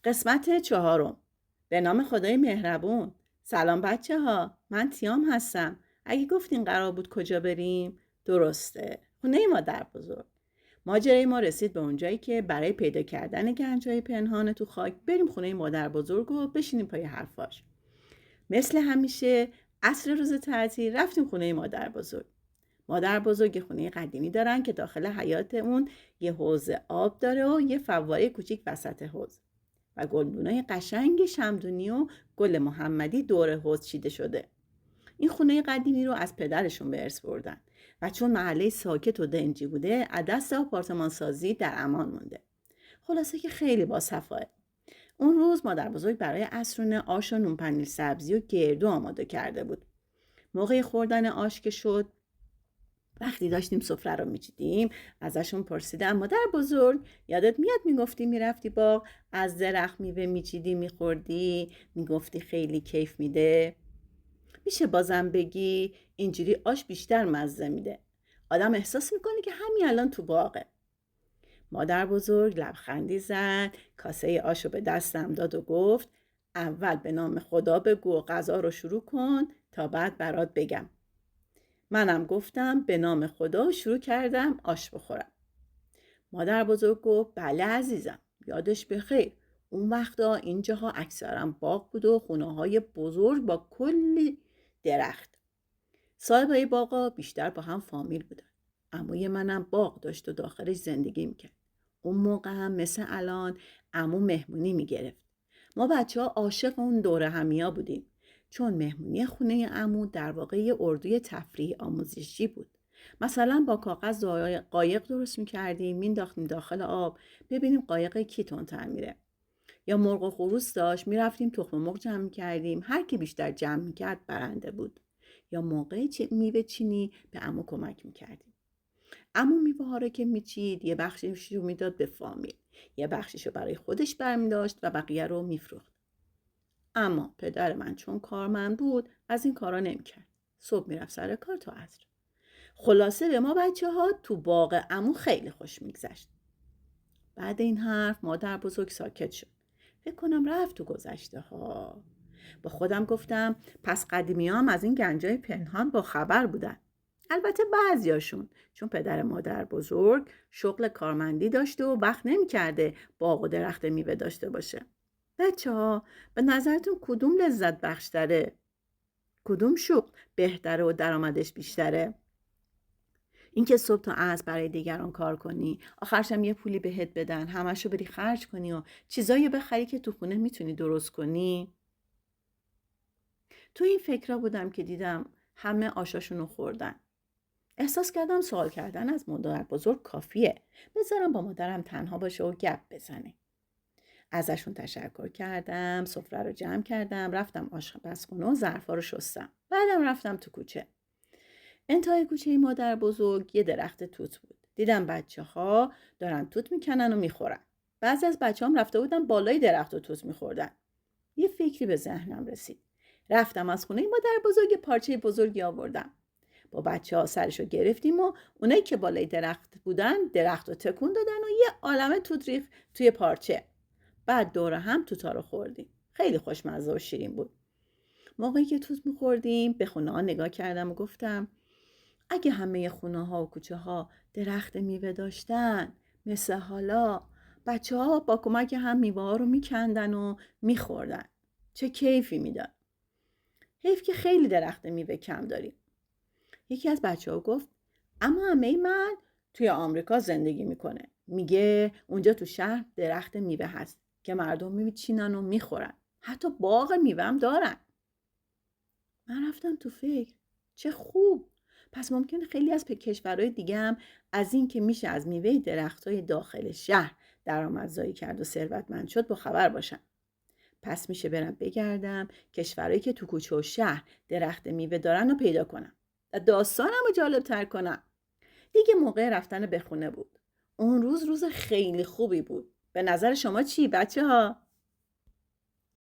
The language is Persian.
قسمت 4. به نام خدای مهربون. سلام بچه ها، من تیام هستم. اگه گفتین قرار بود کجا بریم؟ درسته، خونه مادر بزرگ. ماجرای ما رسید به اونجایی که برای پیدا کردن گنجای پنهان تو خاک بریم خونه مادر بزرگ و بشینیم پای حرفاش. مثل همیشه عصر روز تعطیل رفتیم خونه مادر بزرگ. مادر بزرگ خونه قدیمی دارن که داخل حیاط اون یه حوض آب داره و یه فواره کوچیک وسط حوض و گلدونای قشنگ شمدونی و گل محمدی دور حوض چیده شده. این خونه قدیمی رو از پدرشون به ارث بردن و چون محله ساکت و دنجی بوده از دست آپارتمان سازی در امان مونده. خلاصه که خیلی باصفاه. اون روز مادر بزرگ برای عصرونه آش و نون پنیر سبزی و گردو آماده کرده بود. موقع خوردن آش که شد، وقتی داشتیم سفره رو میچیدیم ازشون پرسیدم مادر بزرگ یادت میاد میگفتی میرفتی باغ از درخت میوه میچیدی میخوردی، میگفتی خیلی کیف میده؟ میشه بازم بگی؟ اینجوری آش بیشتر مزه میده، آدم احساس میکنه که همین الان تو باغه. مادر بزرگ لبخندی زد، کاسه آش رو به دستم داد و گفت اول به نام خدا بگو و غذا رو شروع کن تا بعد برات بگم. منم گفتم به نام خدا شروع کردم آش بخورم. مادر بزرگ گفت بله عزیزم، یادش بخیر. اون وقتا اینجاها اکثرا باغ بود و خونه های بزرگ با کلی درخت. صاحبای باغا بیشتر با هم فامیل بودن. عموی منم باغ داشت و داخلش زندگی میکرد. اون موقع هم مثل الان عمو مهمونی میگرفت. ما بچه ها عاشق اون دوره همیا بودیم. چون مهمونی خونه عمو در واقع یه اردوی تفریحی آموزشی بود. مثلا با کاغذ قایق درست میکردیم، مینداختیم داخل آب ببینیم قایق کی تندتر میره. یا مرغ و خروس داشت، میرفتیم تخم مرغ جمع میکردیم، هر کی بیشتر جمع میکرد برنده بود. یا موقع میوه چینی به عمو کمک میکردیم. عمو میوه ها رو که میچید یه بخشش رو میداد به فامیل، یه بخشش رو برای خودش برمیداشت و بقیه رو میفروخت. اما پدر من چون کارمند بود از این کارا نمیکرد. صبح میرفت سر کار تا عصر. خلاصه به ما بچه ها تو باغ عمو خیلی خوش میگذشت. بعد این حرف مادر بزرگ ساکت شد. فکر کنم رفت تو گذشته ها. با خودم گفتم پس قدیمی هم از این گنجای پنهان با خبر بودن. البته بعضیاشون، چون پدر مادر بزرگ شغل کارمندی داشته و وقت نمی کرده باغ و درخت میوه داشته باشه. بچه ها به نظرتون کدوم لذت بخشتره؟ کدوم شغل بهتره و درآمدش بیشتره؟ اینکه صبح تا عصر برای دیگران کار کنی، آخرشم یه پولی بهت بدن، همشو بری خرج کنی و چیزایی بخری که تو خونه میتونی درست کنی؟ تو این فکرها بودم که دیدم همه آشاشونو خوردن. احساس کردم سوال کردن از مادر بزرگ کافیه. بذارم با مادرم تنها باشه و گپ بزنه. ازشون تشکر کردم، سفره رو جمع کردم، رفتم آشپزخونه و ظرفا رو شستم. بعدم رفتم تو کوچه. انتهای کوچه مادر بزرگ یه درخت توت بود. دیدم بچه ها دارن توت میکنن و میخورن. بعضی از بچه هم رفته بودن بالای درخت و توت میخوردن. یه فکری به ذهنم رسید. رفتم از خونه مادر بزرگ پارچه بزرگی آوردم. با بچه ها سرشو گرفتیم و اونایی که بالای درخت بودن درخت رو تکون دادن و یه عالمه توت ریخت توی پارچه. بعد دور هم توتا رو خوردیم. خیلی خوشمزه و شیرین بود. موقعی که توت میخوردیم به خونه ها نگاه کردم و گفتم اگه همه خونه ها و کوچه ها درخت میوه داشتن مثل حالا، بچه ها با کمک هم میوه ها رو میکندن و میخوردن. چه کیفی میداد. حیف که خیلی درخت میوه کم داریم. یکی از بچه ها گفت اما عمه من توی آمریکا زندگی میکنه. میگه اونجا تو شهر درخت میوه هست که مردم میچینن و میخورن. حتی باغ میوه هم دارن. من رفتم تو فکر چه خوب. پس ممکنه خیلی از کشورهای دیگه هم از این که میشه از میوه درختای داخل شهر درآمدزایی کرد و ثروتمند شد با خبر باشن. پس میشه برم بگردم کشورهایی که تو کوچه و شهر درخت میوه دارن رو پیدا کنم و داستانم رو جالب تر کنم. دیگه موقع رفتن به خونه بود. اون روز خیلی خوبی بود. به نظر شما چی بچه ها؟